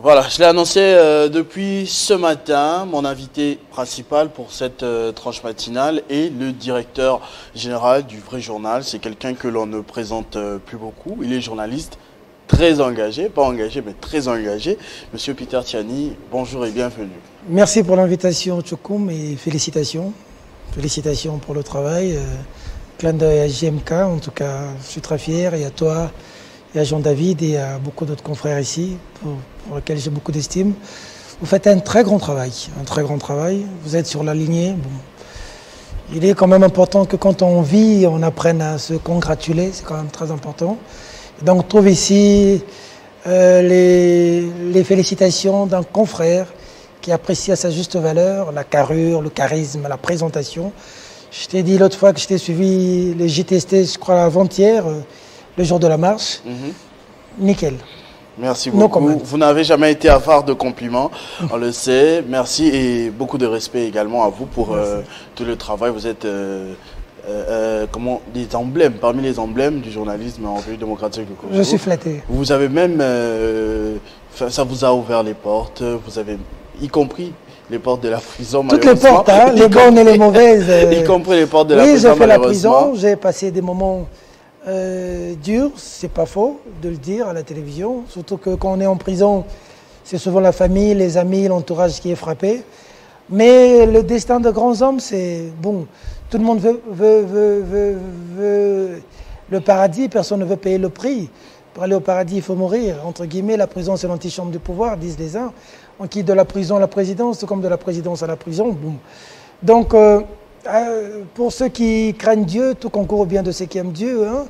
Voilà, je l'ai annoncé depuis ce matin. Mon invité principal pour cette tranche matinale est le directeur général du Vrai Journal. C'est quelqu'un que l'on ne présente plus beaucoup. Il est journaliste très engagé, pas engagé, mais très engagé. Monsieur Peter Tiani, bonjour et bienvenue. Merci pour l'invitation, Tchokoum, et félicitations. Félicitations pour le travail. Clin d'œil à JMK, en tout cas, je suis très fier, et à toi, et à Jean-David, et à beaucoup d'autres confrères ici, pour lesquels j'ai beaucoup d'estime. Vous faites un très grand travail, Vous êtes sur la lignée. Bon. Il est quand même important que quand on vit, on apprenne à se congratuler, c'est quand même très important. Et donc, on trouve ici les félicitations d'un confrère qui apprécie à sa juste valeur la carrure, le charisme, la présentation. Je t'ai dit l'autre fois que je t'ai suivi les JTST, je crois avant-hier, le jour de la marche. Nickel. Merci beaucoup. Vous n'avez jamais été avare de compliments, on le sait. Merci et beaucoup de respect également à vous pour tout le travail. Vous êtes des emblèmes, parmi les emblèmes du journalisme en République démocratique du Congo. Je suis flatté. Vous avez même, ça vous a ouvert les portes, vous avez, y compris les portes de la prison. Toutes les portes, hein, les bonnes et les mauvaises. Y compris les portes de la prison. Oui, j'ai fait la prison, j'ai passé des moments durs, c'est pas faux de le dire à la télévision. Surtout que quand on est en prison, c'est souvent la famille, les amis, l'entourage qui est frappé. Mais le destin de grands hommes, c'est bon. Tout le monde veut le paradis, personne ne veut payer le prix. Pour aller au paradis, il faut mourir. Entre guillemets, la prison, c'est l'antichambre du pouvoir, disent les uns. On quitte de la prison à la présidence, tout comme de la présidence à la prison. Boum. Donc, pour ceux qui craignent Dieu, tout concourt au bien de ceux qui aiment Dieu. Hein.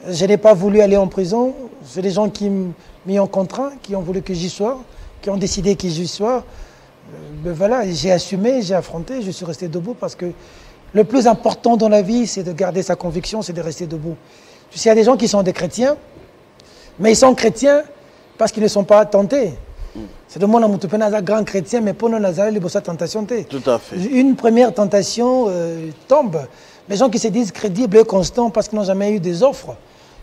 Je n'ai pas voulu aller en prison. C'est des gens qui m'y ont contraint, qui ont voulu que j'y sois, qui ont décidé que j'y sois. Ben voilà, j'ai assumé, j'ai affronté, je suis resté debout parce que le plus important dans la vie, c'est de garder sa conviction, c'est de rester debout. Tu sais, il y a des gens qui sont des chrétiens, mais ils sont chrétiens parce qu'ils ne sont pas tentés. C'est de moi, on est grand chrétien, mais pour nous, on a les tentation. Tout à fait. Une première tentation tombe. Les gens qui se disent crédibles et constants parce qu'ils n'ont jamais eu des offres.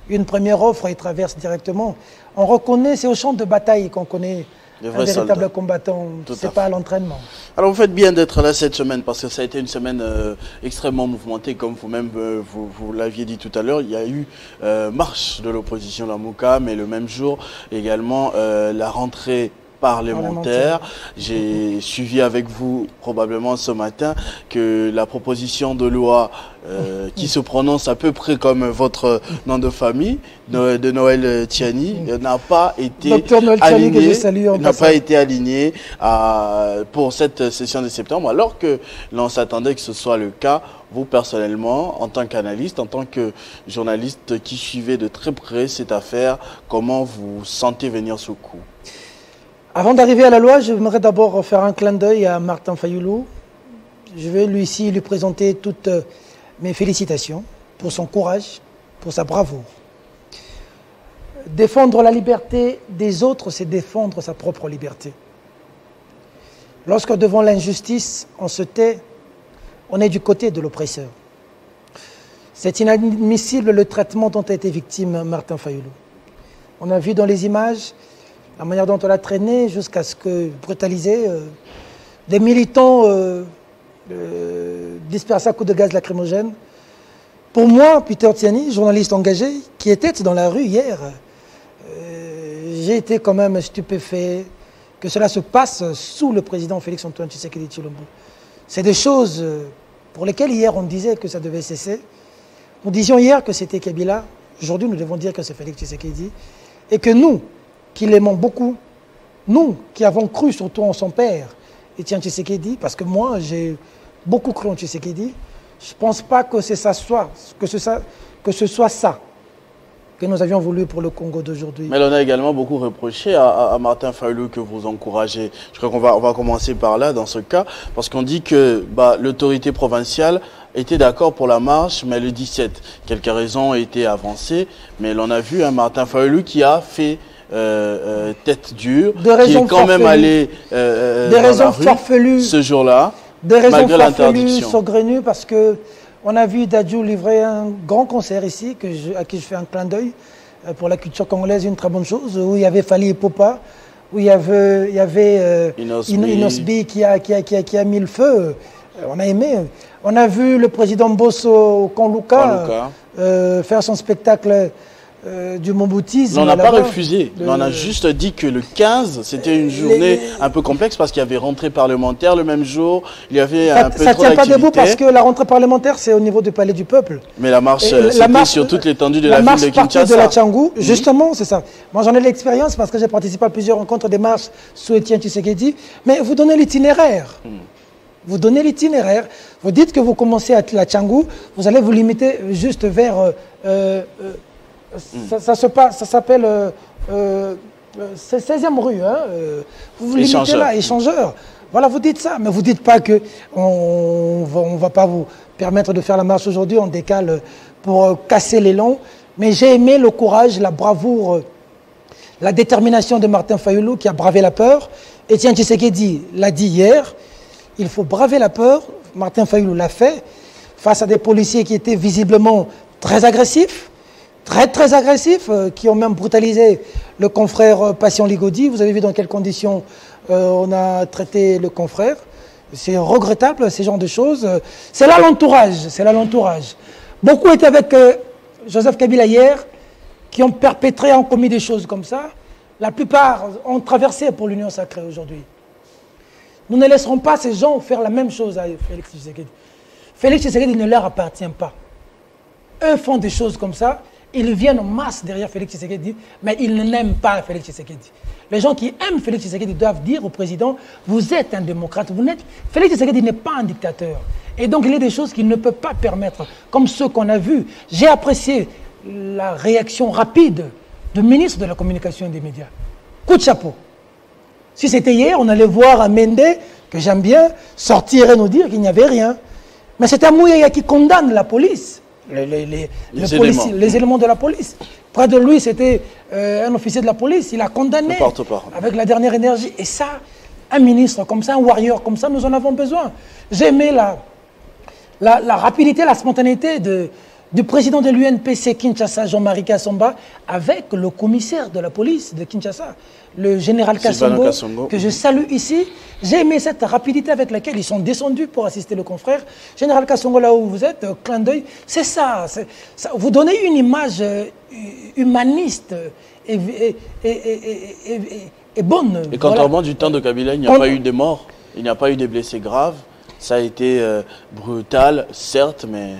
Une première offre, ils traversent directement. On reconnaît, c'est au champ de bataille qu'on connaît un véritable combattant. C'est pas à l'entraînement. Alors vous faites bien d'être là cette semaine parce que ça a été une semaine extrêmement mouvementée, comme vous-même vous l'aviez dit tout à l'heure. Il y a eu marche de l'opposition à Mouka, mais le même jour également la rentrée parlementaire. J'ai suivi avec vous probablement ce matin que la proposition de loi qui se prononce à peu près comme votre nom de famille, de Noël Tiani, n'a pas été alignée pour cette session de septembre, alors que l'on s'attendait que ce soit le cas. Vous personnellement, en tant qu'analyste, en tant que journaliste qui suivait de très près cette affaire, comment vous sentez venir ce coup? Avant d'arriver à la loi, j'aimerais d'abord faire un clin d'œil à Martin Fayulu. Je vais lui présenter toutes mes félicitations pour son courage, pour sa bravoure. Défendre la liberté des autres, c'est défendre sa propre liberté. Lorsque devant l'injustice, on se tait, on est du côté de l'oppresseur. C'est inadmissible le traitement dont a été victime Martin Fayulu. On a vu dans les images la manière dont on l'a traîné jusqu'à ce que, brutaliser, des militants dispersés à coups de gaz lacrymogène. Pour moi, Peter Tiani, journaliste engagé, qui était dans la rue hier, j'ai été quand même stupéfait que cela se passe sous le président Félix-Antoine Tshisekedi Tshilombo. C'est des choses pour lesquelles hier on disait que ça devait cesser. Nous disions hier que c'était Kabila, aujourd'hui nous devons dire que c'est Félix Tshisekedi, et que nous, qui l'aimons beaucoup, nous qui avons cru surtout en son père, Etienne Tshisekedi, parce que moi j'ai beaucoup cru en Tshisekedi, je ne pense pas que ce soit ça que nous avions voulu pour le Congo d'aujourd'hui. Mais on a également beaucoup reproché à Martin Fayulu que vous encouragez. Je crois qu'on va commencer par là dans ce cas, parce qu'on dit que l'autorité provinciale était d'accord pour la marche, mais le 17, quelques raisons ont été avancées, mais l'on a vu un Martin Fayulu qui a fait tête dure, qui est quand même allé des raisons farfelues ce jour-là, des raisons farfelues, saugrenues, parce que on a vu Dadju livrer un grand concert ici, à qui je fais un clin d'œil pour la culture congolaise, une très bonne chose, où il y avait Fali Ipupa, où il y avait Inosbi qui a mis le feu. On a aimé. On a vu le président Bosso Konluka faire son spectacle du Momboutisme. On n'a pas refusé. On a juste dit que le 15, c'était une journée un peu complexe parce qu'il y avait rentrée parlementaire le même jour. Il y avait un peu trop d'activité. Ça ne tient pas debout parce que la rentrée parlementaire, c'est au niveau du Palais du Peuple. Mais la marche, c'était sur toute l'étendue de la ville de Kinshasa. De la Tchangou, justement, c'est ça. Moi, j'en ai l'expérience parce que j'ai participé à plusieurs rencontres des marches sous Étienne Tshisekedi. Mais vous donnez l'itinéraire. Vous donnez l'itinéraire. Vous dites que vous commencez à la Tchangou, vous allez vous limiter juste vers... ça s'appelle 16e rue. Hein, vous vous limitez là, échangeur. Voilà, vous dites ça. Mais vous ne dites pas qu'on ne va pas vous permettre de faire la marche aujourd'hui. On décale pour casser l'élan. Mais j'ai aimé le courage, la bravoure, la détermination de Martin Fayulu qui a bravé la peur. Étienne Tshisekedi l'a dit hier. Il faut braver la peur. Martin Fayulu l'a fait face à des policiers qui étaient visiblement très agressifs. Très agressifs, qui ont même brutalisé le confrère Patient Ligodi. Vous avez vu dans quelles conditions on a traité le confrère. C'est regrettable, ce genre de choses. C'est là l'entourage. Beaucoup étaient avec Joseph Kabila hier, qui ont perpétré, ont commis des choses comme ça. La plupart ont traversé pour l'Union sacrée aujourd'hui. Nous ne laisserons pas ces gens faire la même chose à Félix Tshisekedi. Félix Tshisekedi ne leur appartient pas. Eux font des choses comme ça. Ils viennent en masse derrière Félix Tshisekedi, mais ils n'aiment pas Félix Tshisekedi. Les gens qui aiment Félix Tshisekedi doivent dire au président, vous êtes un démocrate, Félix Tshisekedi n'est pas un dictateur. Et donc il y a des choses qu'il ne peut pas permettre, comme ceux qu'on a vus. J'ai apprécié la réaction rapide du ministre de la Communication et des Médias. Coup de chapeau. Si c'était hier, on allait voir un Mende, que j'aime bien, sortir et nous dire qu'il n'y avait rien. Mais c'est un Mouyaya qui condamne la police. Les éléments de la police. Près de lui, c'était un officier de la police. Il a condamné avec la dernière énergie. Et ça, un ministre comme ça, un warrior comme ça, nous en avons besoin. J'ai aimé la rapidité, la spontanéité du président de l'UNPC Kinshasa, Jean-Marie Kassomba, avec le commissaire de la police de Kinshasa, le général Kassongo, que je salue ici. J'ai aimé cette rapidité avec laquelle ils sont descendus pour assister le confrère. Général Kassongo, là où vous êtes, clin d'œil, c'est ça, vous donnez une image humaniste et bonne. Et contrairement du temps de Kabila, il n'y a pas eu de morts, il n'y a pas eu de blessés graves. Ça a été brutal, certes, mais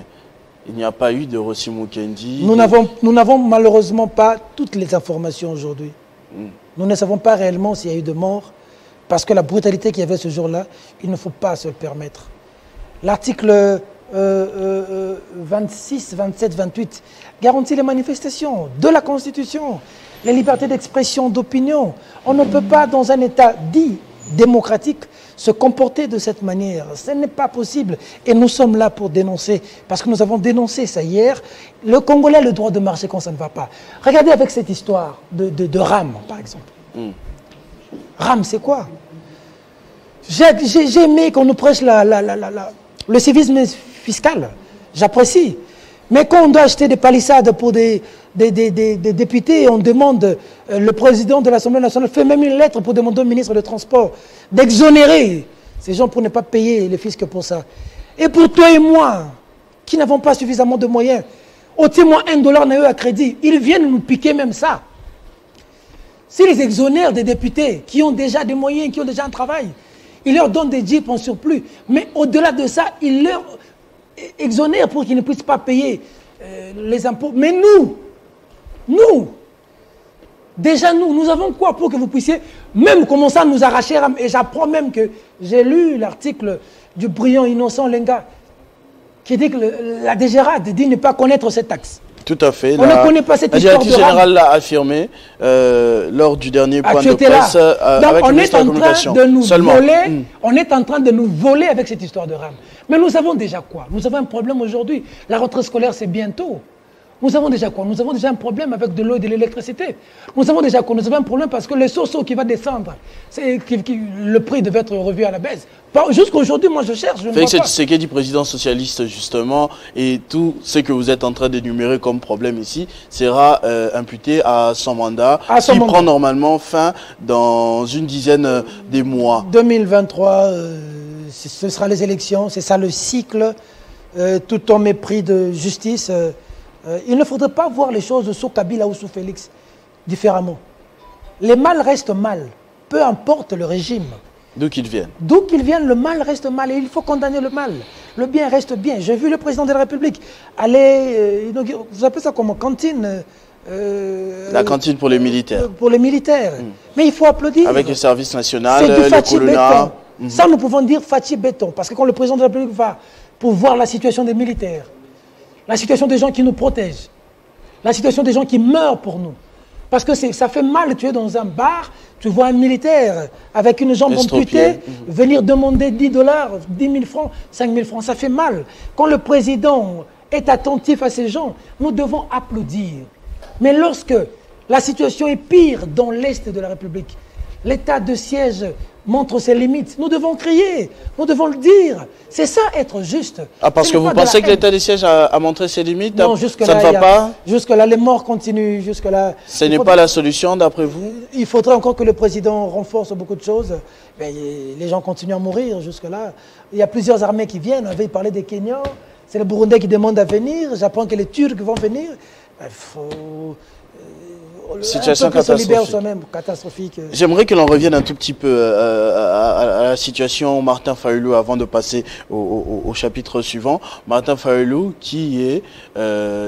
il n'y a pas eu de Rossi Mukendi. Nous n'avons malheureusement pas toutes les informations aujourd'hui. Nous ne savons pas réellement s'il y a eu de morts, parce que la brutalité qu'il y avait ce jour-là, il ne faut pas se le permettre. L'article 26, 27, 28 garantit les manifestations de la Constitution, les libertés d'expression, d'opinion. On ne peut pas, dans un État dit démocratique, se comporter de cette manière. Ce n'est pas possible. Et nous sommes là pour dénoncer, parce que nous avons dénoncé ça hier. Le Congolais a le droit de marcher quand ça ne va pas. Regardez avec cette histoire de RAM, par exemple. RAM, c'est quoi? J'ai aimé qu'on nous prêche le civisme fiscal. J'apprécie. Mais quand on doit acheter des palissades pour des députés, on demande, le président de l'Assemblée nationale fait même une lettre pour demander au ministre des Transports d'exonérer ces gens pour ne pas payer les fiscs pour ça. Et pour toi et moi, qui n'avons pas suffisamment de moyens, ôtez-moi $1 n'a eu à crédit, ils viennent nous piquer même ça. S'ils exonèrent des députés qui ont déjà des moyens, qui ont déjà un travail, ils leur donnent des jeeps en surplus. Mais au-delà de ça, ils leur exonèrent pour qu'ils ne puissent pas payer les impôts. Mais nous, déjà nous avons quoi pour que vous puissiez même commencer à nous arracher? Et j'apprends même que j'ai lu l'article du brillant innocent Lenga qui dit que la DGRAD dit ne pas connaître cette taxe. Tout à fait. On ne connaît pas cette histoire de RAM. La directrice générale l'a affirmé lors du dernier point de presse avec le ministre de la Communication. On est en train de nous voler avec cette histoire de RAM. Mais nous avons déjà quoi? Nous avons un problème aujourd'hui. La rentrée scolaire, c'est bientôt. Nous avons déjà quoi? Nous avons déjà un problème avec de l'eau et de l'électricité. Nous avons déjà quoi? Nous avons un problème parce que le soso qui va descendre, le prix devait être revu à la baisse. Jusqu'aujourd'hui, moi je cherche. Félix Tshisekedi, président socialiste justement, et tout ce que vous êtes en train d'énumérer comme problème ici sera imputé à son mandat qui prend normalement fin dans une dizaine de mois. 2023, ce sera les élections, c'est ça le cycle, tout en mépris de justice. Il ne faudrait pas voir les choses sous Kabila ou sous Félix différemment. Les mal restent mal, peu importe le régime. D'où qu'ils viennent. D'où qu'ils viennent, le mal reste mal et il faut condamner le mal. Le bien reste bien. J'ai vu le président de la République aller, vous appelez ça comment? Cantine la cantine pour les militaires. Pour les militaires. Mais il faut applaudir. Avec le service national, c'est du le colonna. Ça, nous pouvons dire Fatih Béton. Parce que quand le président de la République va pour voir la situation des militaires, la situation des gens qui nous protègent, la situation des gens qui meurent pour nous. Parce que ça fait mal, tu es dans un bar, tu vois un militaire avec une jambe amputée venir demander 10 $, 10 000 francs, 5 000 francs. Ça fait mal. Quand le président est attentif à ces gens, nous devons applaudir. Mais lorsque la situation est pire dans l'Est de la République, l'état de siège montre ses limites, nous devons crier, nous devons le dire. C'est ça être juste. Ah, parce que vous pensez que l'état de siège a montré ses limites? Non, jusque-là, ça ne va pas? Jusque-là, les morts continuent. Jusque-là, ce n'est pas la solution, d'après vous? Il faudrait encore que le président renforce beaucoup de choses. Mais les gens continuent à mourir jusque-là. Il y a plusieurs armées qui viennent. On avait parlé des Kenyans. C'est les Burundais qui demandent à venir. J'apprends que les Turcs vont venir. Il faut... Situation catastrophique. J'aimerais que l'on revienne un tout petit peu à la situation Martin Fayulu avant de passer au chapitre suivant. Martin Fayulu qui est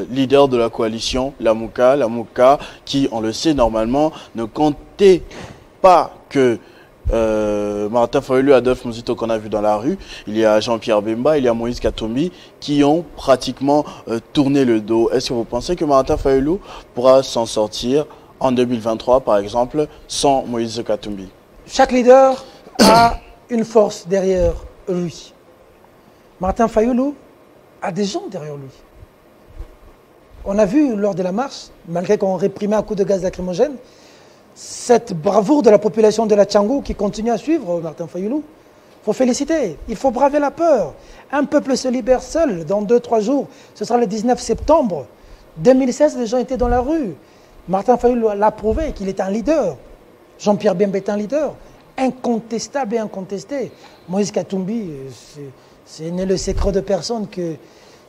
leader de la coalition Lamuka qui, on le sait normalement, ne comptait pas que Martin Fayulu, Adolphe Muzito qu'on a vu dans la rue, il y a Jean-Pierre Bemba, il y a Moïse Katumbi qui ont pratiquement tourné le dos. Est-ce que vous pensez que Martin Fayulu pourra s'en sortir en 2023 par exemple sans Moïse Katumbi? Chaque leader a une force derrière lui. Martin Fayulu a des gens derrière lui. On a vu lors de la marche, malgré qu'on réprimait un coup de gaz lacrymogène, cette bravoure de la population de la Tchangou qui continue à suivre Martin Fayulu. Il faut féliciter, il faut braver la peur. Un peuple se libère seul dans 2-3 jours. Ce sera le 19 septembre 2016, les gens étaient dans la rue. Martin Fayulu l'a prouvé qu'il est un leader. Jean-Pierre Bemba est un leader, incontestable et incontesté. Moïse Katumbi, c'est né le secret de personne que...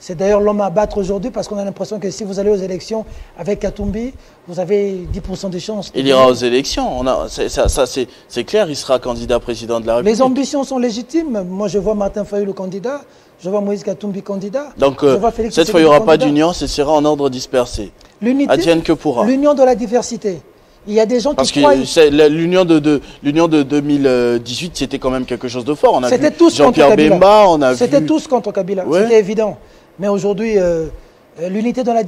C'est d'ailleurs l'homme à battre aujourd'hui parce qu'on a l'impression que si vous allez aux élections avec Katumbi, vous avez 10% de chance. Il ira aux élections, c'est clair, il sera candidat président de la République. Les ambitions sont légitimes. Moi, je vois Martin Fayulu candidat, je vois Moïse Katumbi candidat. Donc, cette fois, il n'y aura pas d'union, ce sera en ordre dispersé. Advienne que pourra. L'union de la diversité. Il y a des gens qui croient... Parce que l'union de 2018, c'était quand même quelque chose de fort. On a vu Jean-Pierre Bemba, on a vu... C'était tous contre Kabila, ouais. C'était évident. Mais aujourd'hui, l'unité dans la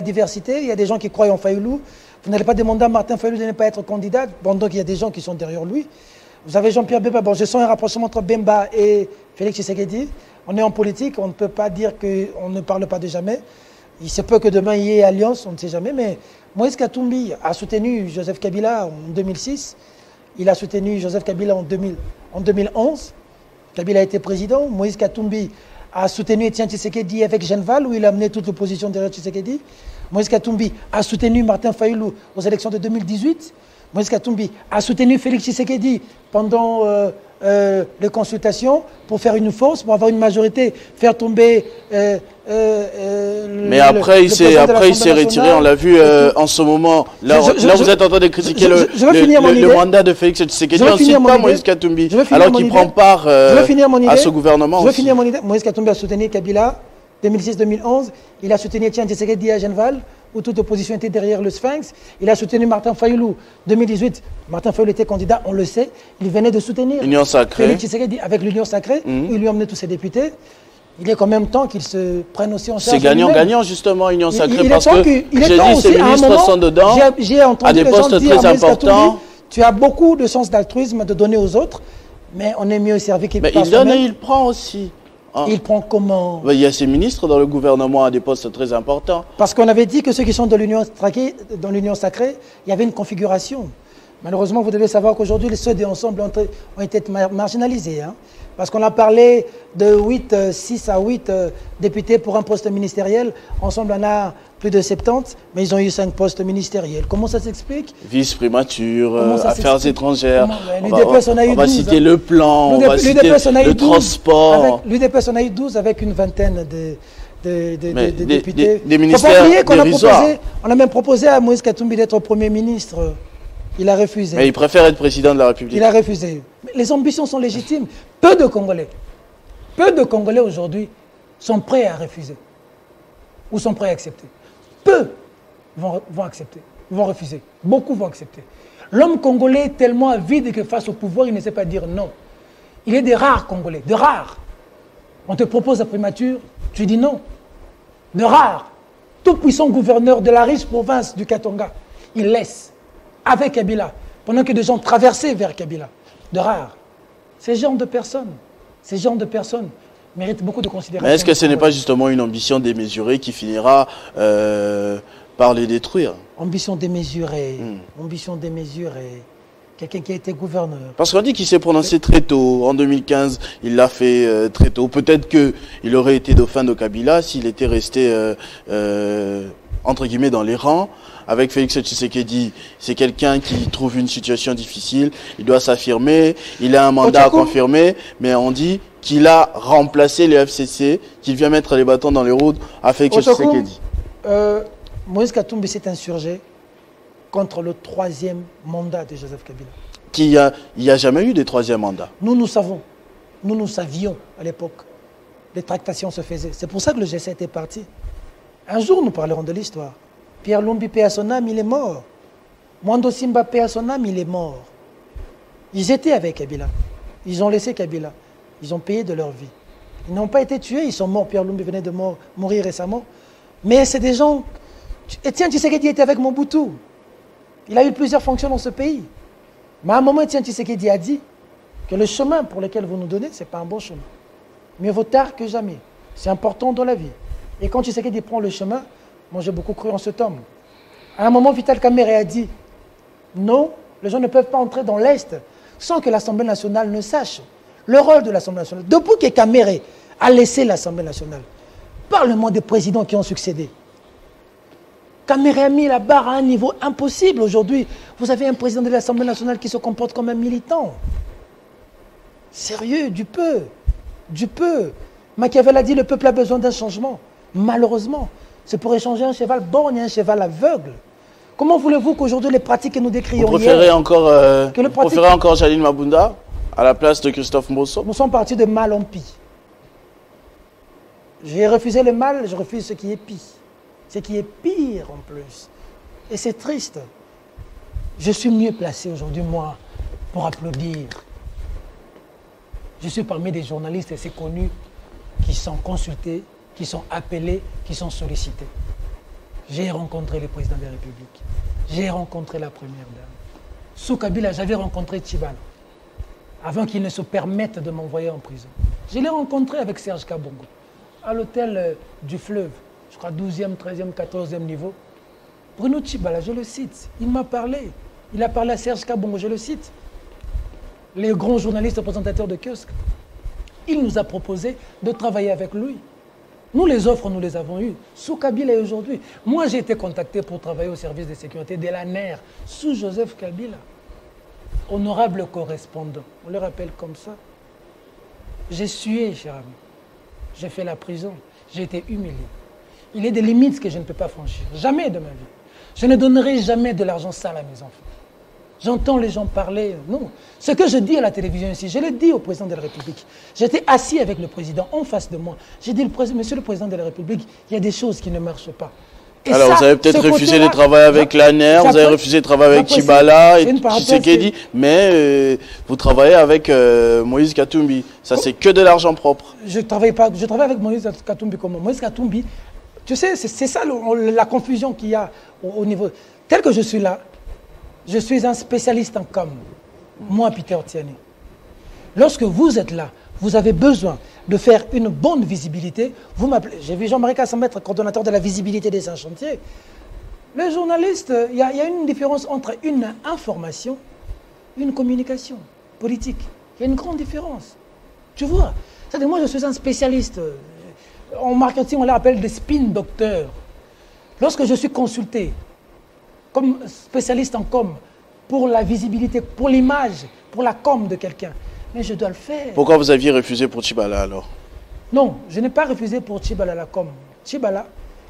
diversité, il y a des gens qui croient en Fayulu. Vous n'allez pas demander à Martin Fayulu de ne pas être candidat, pendant qu'il y a des gens qui sont derrière lui. Vous avez Jean-Pierre Bemba. Bon, je sens un rapprochement entre Bemba et Félix Tshisekedi. On est en politique, on ne peut pas dire qu'on ne parle pas de jamais. Il se peut que demain il y ait alliance, on ne sait jamais. Mais Moïse Katumbi a soutenu Joseph Kabila en 2006. Il a soutenu Joseph Kabila en 2011. Kabila a été président. Moïse Katumbi a soutenu Etienne Tshisekedi avec Genval, où il a amené toute l'opposition derrière Tshisekedi. Moïse Katumbi a soutenu Martin Fayulu aux élections de 2018. Moïse Katumbi a soutenu Félix Tshisekedi pendant les consultations pour faire une force, pour avoir une majorité, faire tomber... Mais après, il s'est retiré, on l'a vu en ce moment. Là, vous êtes en train de critiquer le mandat de Félix Tshisekedi. On ne cite pas Moïse Katumbi, alors qu'il prend part à ce gouvernement. Je veux finir mon idée. Moïse Katumbi a soutenu Kabila 2006-2011. Il a soutenu Etienne Tshisekedi à Genval, où toute opposition était derrière le Sphinx. Il a soutenu Martin Fayulu 2018. Martin Fayulu était candidat, on le sait. Il venait de soutenir Union Sacrée. Félix Tshisekedi avec l'Union Sacrée, où il lui a emmené tous ses députés. Il est quand même temps qu'il se prenne aussi en charge. C'est gagnant-gagnant, justement, Union Sacrée, parce que j'ai dit, ces ministres sont dedans, à des postes très importants. Tu as beaucoup de sens d'altruisme de donner aux autres, mais on est mieux servi qu'il Mais il donne et il prend aussi. Ah. Il prend comment? Il y a ces ministres dans le gouvernement à des postes très importants. Parce qu'on avait dit que ceux qui sont dans l'union sacrée, il y avait une configuration. Malheureusement, vous devez savoir qu'aujourd'hui, ceux des ensembles ont été marginalisés. Hein, parce qu'on a parlé de 6 à 8 députés pour un poste ministériel. Ensemble, on a plus de 70, mais ils ont eu 5 postes ministériels. Comment ça s'explique? Vice primature, affaires étrangères. On va citer le plan, on va citer le transport. L'UDPS, on a eu 12 avec une vingtaine de députés. Des ministères dérisoires. On a même proposé à Moïse Katumbi d'être Premier ministre. Il a refusé. Mais il préfère être président de la République. Il a refusé. Mais les ambitions sont légitimes. Peu de Congolais aujourd'hui sont prêts à refuser. Ou sont prêts à accepter. Peu vont accepter, vont refuser. Beaucoup vont accepter. L'homme congolais est tellement avide que face au pouvoir, il ne sait pas dire non. Il est des rares Congolais, de rares. On te propose la primature, tu dis non. De rares. Tout puissant gouverneur de la riche province du Katonga, il laisse. Avec Kabila, pendant que des gens traversaient vers Kabila. De rares. Ces genres de personnes méritent beaucoup de considération. Mais est-ce que ce n'est pas justement une ambition démesurée qui finira par les détruire? Ambition démesurée. Ambition démesurée. Quelqu'un qui a été gouverneur. Parce qu'on dit qu'il s'est prononcé très tôt. En 2015, il l'a fait très tôt. Peut-être qu'il aurait été dauphin de Kabila s'il était resté, entre guillemets, dans les rangs. Avec Félix Tshisekedi, c'est quelqu'un qui trouve une situation difficile, il doit s'affirmer, il a un mandat à confirmer, mais on dit qu'il a remplacé le FCC, qu'il vient mettre les bâtons dans les roues à Félix Tshisekedi. Moïse Katumbi s'est insurgé contre le 3e mandat de Joseph Il Kabila. n'y a jamais eu de 3e mandat. Nous savions à l'époque. Les tractations se faisaient. C'est pour ça que le G7 est parti. Un jour, nous parlerons de l'histoire. Pierre Lumbi, paix à son âme, il est mort. Mwando Simba, paix à son âme, il est mort. Ils étaient avec Kabila. Ils ont laissé Kabila. Ils ont payé de leur vie. Ils n'ont pas été tués, ils sont morts. Pierre Lumbi venait de mourir récemment. Mais c'est des gens... Etienne Tshisekedi était avec Mobutu. Il a eu plusieurs fonctions dans ce pays. Mais à un moment, Etienne Tshisekedi a dit que le chemin pour lequel vous nous donnez, ce n'est pas un bon chemin. Mieux vaut tard que jamais. C'est important dans la vie. Et quand Tshisekedi prend le chemin, moi, j'ai beaucoup cru en cet homme. À un moment, Vital Kamerhe a dit « Non, les gens ne peuvent pas entrer dans l'Est sans que l'Assemblée nationale ne sache le rôle de l'Assemblée nationale. » Depuis que Kamerhe a laissé l'Assemblée nationale, parle-moi des présidents qui ont succédé. Kamerhe a mis la barre à un niveau impossible. Aujourd'hui, vous avez un président de l'Assemblée nationale qui se comporte comme un militant. Sérieux, du peu. Du peu. Machiavel a dit « Le peuple a besoin d'un changement. » Malheureusement. C'est pour échanger un cheval borgne et un cheval aveugle. Comment voulez-vous qu'aujourd'hui les pratiques que nous décrions vous préférez encore Janine Mabunda à la place de Christophe Mbosso? Nous sommes partis de mal en pis. J'ai refusé le mal, je refuse ce qui est pis. Ce qui est pire en plus. Et c'est triste. Je suis mieux placé aujourd'hui, moi, pour applaudir. Je suis parmi des journalistes assez connus qui sont consultés, qui sont appelés, qui sont sollicités. J'ai rencontré le président de la République. J'ai rencontré la première dame. Sous Kabila, j'avais rencontré Tchibala, avant qu'il ne se permette de m'envoyer en prison. Je l'ai rencontré avec Serge Kabongo, à l'hôtel du Fleuve, je crois 12e, 13e, 14e niveau. Bruno Tchibala, je le cite, il m'a parlé. Il a parlé à Serge Kabongo, je le cite. Les grands journalistes présentateurs de kiosques. Il nous a proposé de travailler avec lui. Nous, les offres, nous les avons eues. Sous Kabila et aujourd'hui. Moi, j'ai été contacté pour travailler au service de sécurité de l'ANER, sous Joseph Kabila. Honorable correspondant. On le rappelle comme ça. J'ai sué, cher ami. J'ai fait la prison. J'ai été humilié. Il y a des limites que je ne peux pas franchir. Jamais de ma vie. Je ne donnerai jamais de l'argent sale à mes enfants. J'entends les gens parler. Non. Ce que je dis à la télévision ici, je l'ai dit au président de la République. J'étais assis avec le président en face de moi. J'ai dit, monsieur le président de la République, il y a des choses qui ne marchent pas. Et alors, ça, vous avez peut-être refusé de travailler avec l'ANER, vous avez refusé de travailler avec Tchibala et Tshisekedi, mais vous travaillez avec Moïse Katumbi. Ça, c'est que de l'argent propre. Je travaille avec Moïse Katumbi comment? Moïse Katumbi, tu sais, c'est ça la confusion qu'il y a au niveau... Tel que je suis là, je suis un spécialiste en com. Moi, Peter Tiani. Lorsque vous êtes là, vous avez besoin de faire une bonne visibilité. Vous m'appelez, j'ai vu Jean-Marie Kassambe être coordonnateur de la visibilité des chantiers. Les journalistes, il y a une différence entre une information et une communication politique. Il y a une grande différence. Tu vois, c'est-à-dire moi je suis un spécialiste. En marketing, on l'appelle des spin docteurs. Lorsque je suis consulté comme spécialiste en com, pour la visibilité, pour l'image, pour la com de quelqu'un, mais je dois le faire. Pourquoi vous aviez refusé pour Tchibala alors? Non, je n'ai pas refusé pour Tchibala la com. Tchibala,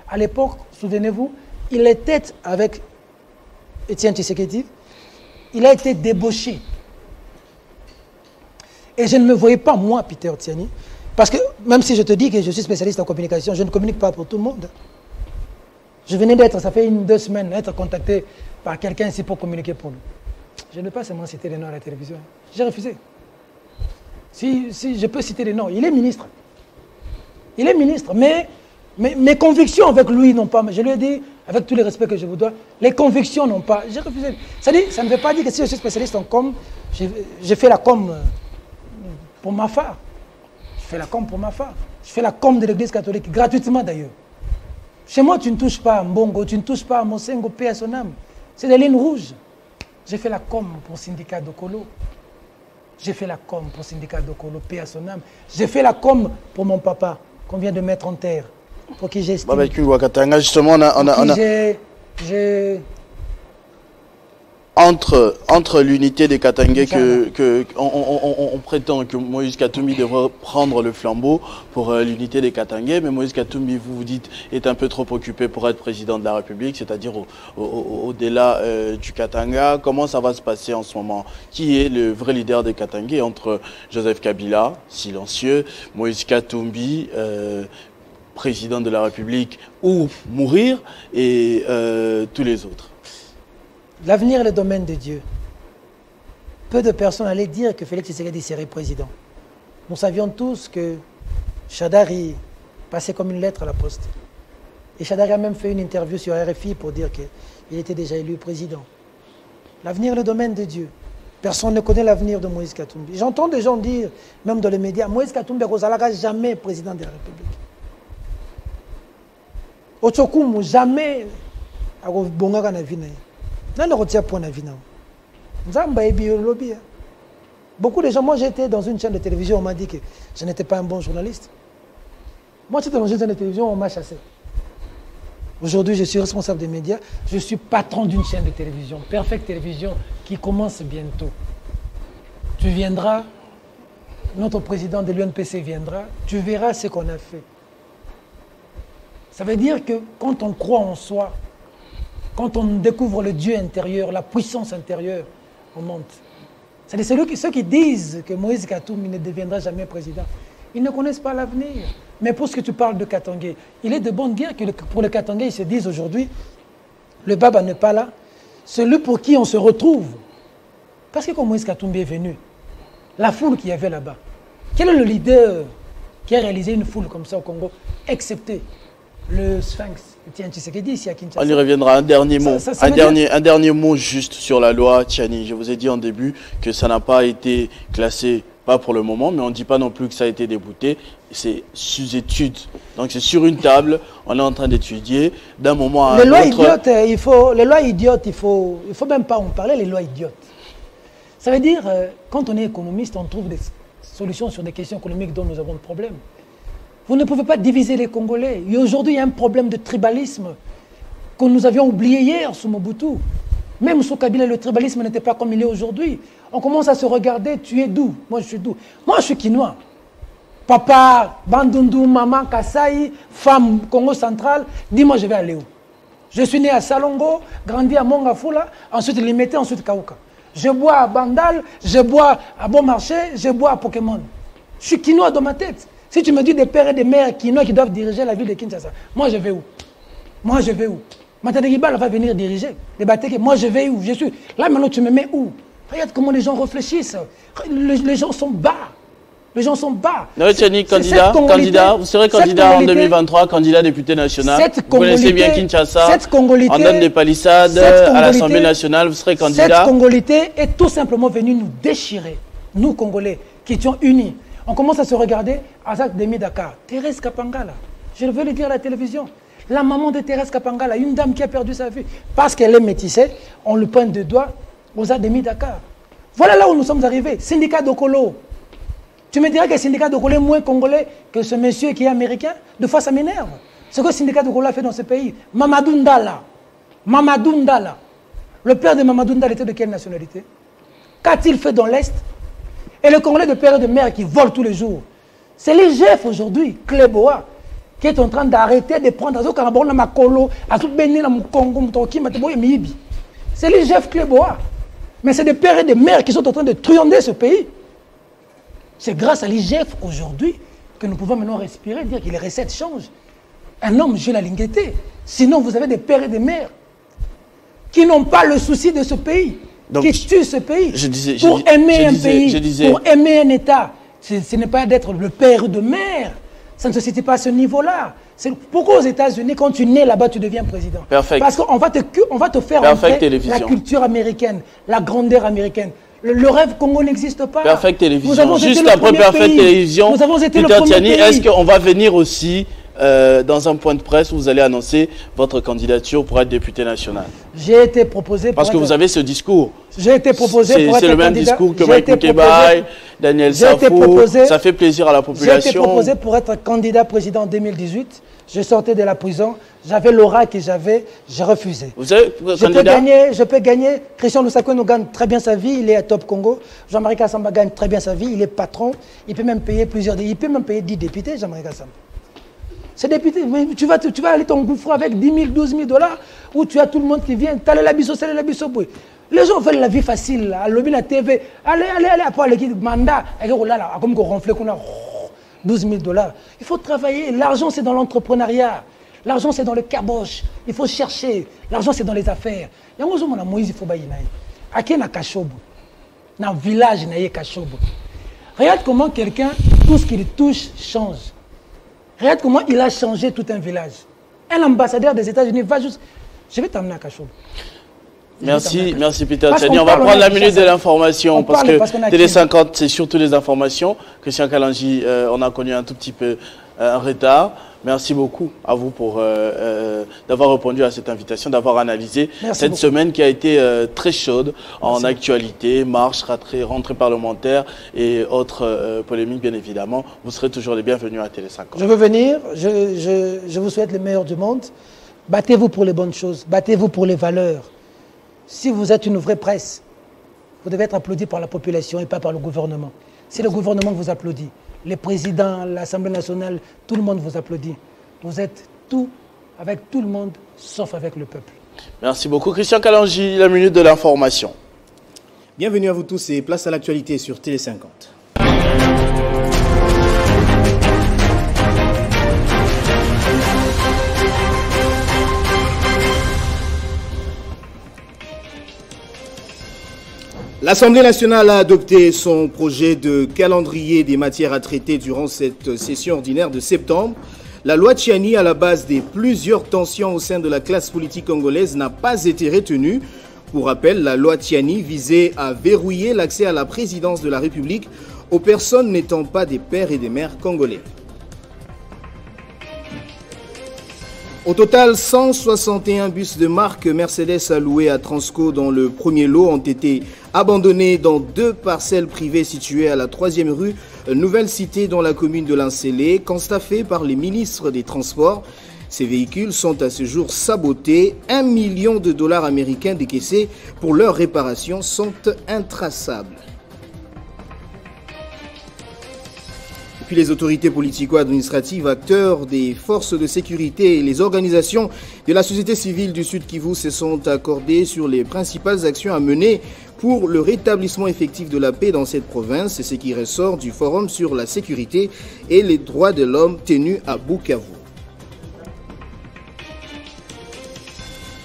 à l'époque, souvenez-vous, il était avec Etienne Tshisekedi, il a été débauché. Et je ne me voyais pas, moi, Peter Tiani, parce que même si je te dis que je suis spécialiste en communication, je ne communique pas pour tout le monde. Je venais d'être, ça fait 2 semaines, être contacté par quelqu'un ici pour communiquer pour lui. Je ne vais pas seulement citer les noms à la télévision. J'ai refusé. Si je peux citer les noms, il est ministre. Il est ministre, mais mes convictions avec lui n'ont pas... Je lui ai dit, avec tout le respect que je vous dois, les convictions n'ont pas... J'ai refusé. Ça ne veut pas dire que si je suis spécialiste en com, je fais la com pour ma femme. Je fais la com pour ma femme. Je fais la com de l'église catholique, gratuitement d'ailleurs. Chez moi, tu ne touches pas à Mbongo, tu ne touches pas à Mosengo, paix à son âme. C'est des lignes rouges. J'ai fait la com pour Syndicat Dokolo. J'ai fait la com pour Syndicat Dokolo, paix à son âme. J'ai fait la com pour mon papa, qu'on vient de mettre en terre. Pour qui j'ai estimé. Avec Wakatanga, justement, Entre l'unité des Katangais on prétend que Moïse Katumbi devrait prendre le flambeau pour l'unité des Katangais, mais Moïse Katumbi, vous dites, est un peu trop occupé pour être président de la République, c'est-à-dire au-delà du Katanga. Comment ça va se passer en ce moment? Qui est le vrai leader des Katangais entre Joseph Kabila, silencieux, Moïse Katumbi, président de la République, ou mourir, et tous les autres? L'avenir est le domaine de Dieu. Peu de personnes allaient dire que Félix Tshisekedi serait président. Nous savions tous que Chadari passait comme une lettre à la poste. Et Chadari a même fait une interview sur RFI pour dire qu'il était déjà élu président. L'avenir est le domaine de Dieu. Personne ne connaît l'avenir de Moïse Katumbi. J'entends des gens dire, même dans les médias, Moïse Katumbi ne jamais président de la République. Otsokumu jamais bongaka na vie na ye. Beaucoup de gens, moi j'étais dans une chaîne de télévision, on m'a dit que je n'étais pas un bon journaliste. Moi j'étais dans une chaîne de télévision, on m'a chassé. Aujourd'hui je suis responsable des médias, je suis patron d'une chaîne de télévision, Perfect Télévision, qui commence bientôt. Tu viendras, notre président de l'UNPC viendra, tu verras ce qu'on a fait. Ça veut dire que quand on croit en soi, quand on découvre le Dieu intérieur, la puissance intérieure, on monte. C'est ceux qui disent que Moïse Katumbi ne deviendra jamais président. Ils ne connaissent pas l'avenir. Mais pour ce que tu parles de Katangais, il est de bonne guerre que pour les Katangais, ils se disent aujourd'hui, le Baba n'est pas là, celui pour qui on se retrouve. Parce que quand Moïse Katumbi est venu, la foule qu'il y avait là-bas, quel est le leader qui a réalisé une foule comme ça au Congo, excepté le Sphinx, Etienne Tshisekedi ici à Kinshasa? On y reviendra. Un dernier mot. Un dernier mot juste sur la loi Tiani. Je vous ai dit en début que ça n'a pas été classé, pas pour le moment, mais on ne dit pas non plus que ça a été débouté. C'est sous étude. Donc c'est sur une table, on est en train d'étudier d'un moment à un autre. Les lois idiotes, il faut même pas en parler, les lois idiotes. Ça veut dire, quand on est économiste, on trouve des solutions sur des questions économiques dont nous avons le problème. Vous ne pouvez pas diviser les Congolais. Et aujourd'hui, il y a un problème de tribalisme que nous avions oublié hier sous Mobutu. Même sous Kabila, le tribalisme n'était pas comme il est aujourd'hui. On commence à se regarder, tu es d'où? Moi, je suis d'où? Moi, je suis quinois. Papa, Bandundu, maman, Kasaï, femme, Congo central, dis-moi, je vais aller où? Je suis né à Salongo, grandi à Mongafula, ensuite Limité, ensuite Kauka. Je bois à Bandal, je bois à Bon Marché, je bois à Pokémon. Je suis quinois dans ma tête. Si tu me dis des pères et des mères quinois qui doivent diriger la ville de Kinshasa, moi je vais où? Moi je vais où? Matadegibal va venir diriger les Bateke. Moi je vais où? Je suis là maintenant, tu me mets où? Regarde comment les gens réfléchissent. Les gens sont bas. Les gens sont bas. Tiani, candidat, vous serez candidat en 2023, candidat député national. Vous connaissez bien Kinshasa. On donne des palissades à l'Assemblée nationale, vous serez candidat. Cette congolité est tout simplement venue nous déchirer, nous Congolais, qui étions unis. On commence à se regarder, Azak Demi Dakar, Thérèse Kapangala, je veux le dire à la télévision, la maman de Thérèse Kapangala, une dame qui a perdu sa vie, parce qu'elle est métissée, on le pointe de doigt aux Demi Dakar. Voilà là où nous sommes arrivés, syndicat d'Okolo. Tu me dirais que le syndicat d'Okolo est moins congolais que ce monsieur qui est américain? De fois ça m'énerve. Ce que le syndicat d'Okolo a fait dans ce pays, Mamadou Ndala, le père de Mamadou Ndala était de quelle nationalité? Qu'a-t-il fait dans l'Est? Et le Congolais de père et de mère qui volent tous les jours. C'est l'IGF aujourd'hui, Cléboa, qui est en train d'arrêter de prendre c'est l'IGF Cléboa. Mais c'est des pères et des mères qui sont en train de truander ce pays. C'est grâce à l'IGF aujourd'hui que nous pouvons maintenant respirer, dire que les recettes changent. Un homme, je la lingueté. Sinon, vous avez des pères et des mères qui n'ont pas le souci de ce pays. Donc, qui tue ce pays pour aimer un pays, pour aimer un État. Ce n'est pas d'être le père de mère. Ça ne se situe pas à ce niveau-là. Pourquoi aux États-Unis, quand tu nais là-bas, tu deviens président? Perfect. Parce qu'on va te faire entrer la culture américaine, la grandeur américaine. Le rêve Congo n'existe pas. Perfect Télévision. Juste après Perfect Télévision, nous avons été Peter Tiani, est-ce qu'on va venir aussi dans un point de presse où vous allez annoncer votre candidature pour être député national? J'ai été proposé parce que vous avez ce discours. J'ai été proposé pour être candidat. C'est le même discours que Mike Moukebaye, Daniel Safou. Ça fait plaisir à la population. J'ai été proposé pour être candidat président en 2018. Je sortais de la prison. J'avais l'aura que j'avais. J'ai refusé. Vous êtes candidat? Je peux gagner. Christian Lusakwe gagne très bien sa vie. Il est à Top Congo. Jean-Marie Kassamba gagne très bien sa vie. Il est patron. Il peut même payer il peut même payer 10 députés, Jean-Marie Kassamba. Ces députés, tu vas aller t'engouffrer avec 10 000, 12 000 $ où tu as tout le monde qui vient. Les gens veulent la vie facile. À l'objet de la TV. Allez, après l'équipe mandat. Comme qu'on ronfle, qu'on a 12 000 $. Il faut travailler. L'argent, c'est dans l'entrepreneuriat. L'argent, c'est dans le caboche. Il faut chercher. L'argent, c'est dans les affaires. Il y a Moïse, il faut bailler. À qui na Kachobo? Dans le village, na Kachobo. Regarde comment quelqu'un, tout ce qu'il touche, change. Regarde comment il a changé tout un village. Un ambassadeur des États-Unis va juste... Je vais t'amener à Kachobo. Merci Peter Tiani. On va prendre la minute de l'information parce que Télé 50, c'est surtout les informations. Christian Kalanji, on a connu un tout petit peu un retard. Merci beaucoup à vous pour d'avoir répondu à cette invitation, d'avoir analysé cette semaine qui a été très chaude en actualité, marche, rentrée parlementaire et autres polémiques bien évidemment. Vous serez toujours les bienvenus à Télé 50. Je veux venir, je vous souhaite le meilleur du monde. Battez-vous pour les bonnes choses, battez-vous pour les valeurs. Si vous êtes une vraie presse, vous devez être applaudi par la population et pas par le gouvernement. C'est le gouvernement qui vous applaudit. Les présidents, l'Assemblée nationale, tout le monde vous applaudit. Vous êtes tout avec tout le monde, sauf avec le peuple. Merci beaucoup. Christian Kalanji, la minute de l'information. Bienvenue à vous tous et place à l'actualité sur Télé 50. L'Assemblée nationale a adopté son projet de calendrier des matières à traiter durant cette session ordinaire de septembre. La loi Tiani, à la base des plusieurs tensions au sein de la classe politique congolaise, n'a pas été retenue. Pour rappel, la loi Tiani visait à verrouiller l'accès à la présidence de la République aux personnes n'étant pas des pères et des mères congolais. Au total, 161 bus de marque Mercedes alloués à Transco dans le premier lot ont été abandonnés dans 2 parcelles privées situées à la 3e rue Nouvelle Cité dans la commune de Lincélé, constat fait par les ministres des Transports. Ces véhicules sont à ce jour sabotés. 1 million de dollars américains décaissés pour leur réparation sont intraçables. Puis les autorités politico-administratives, acteurs des forces de sécurité et les organisations de la société civile du Sud Kivu se sont accordés sur les principales actions à mener pour le rétablissement effectif de la paix dans cette province. C'est ce qui ressort du Forum sur la sécurité et les droits de l'homme tenu à Bukavu.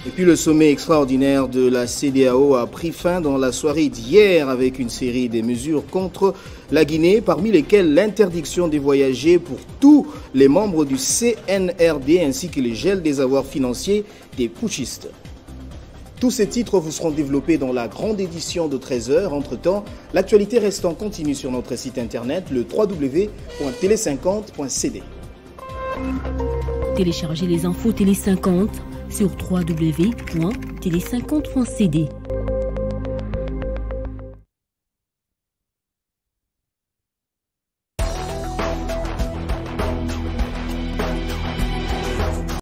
Et puis le sommet extraordinaire de la CEDEAO a pris fin dans la soirée d'hier avec une série de mesures contre la Guinée, parmi lesquelles l'interdiction des voyagers pour tous les membres du CNRD ainsi que le gel des avoirs financiers des putschistes. Tous ces titres vous seront développés dans la grande édition de 13h. Entre-temps, l'actualité reste en continu sur notre site internet, le www.tele50.cd. Téléchargez les infos Télé 50 sur www.tele50.cd.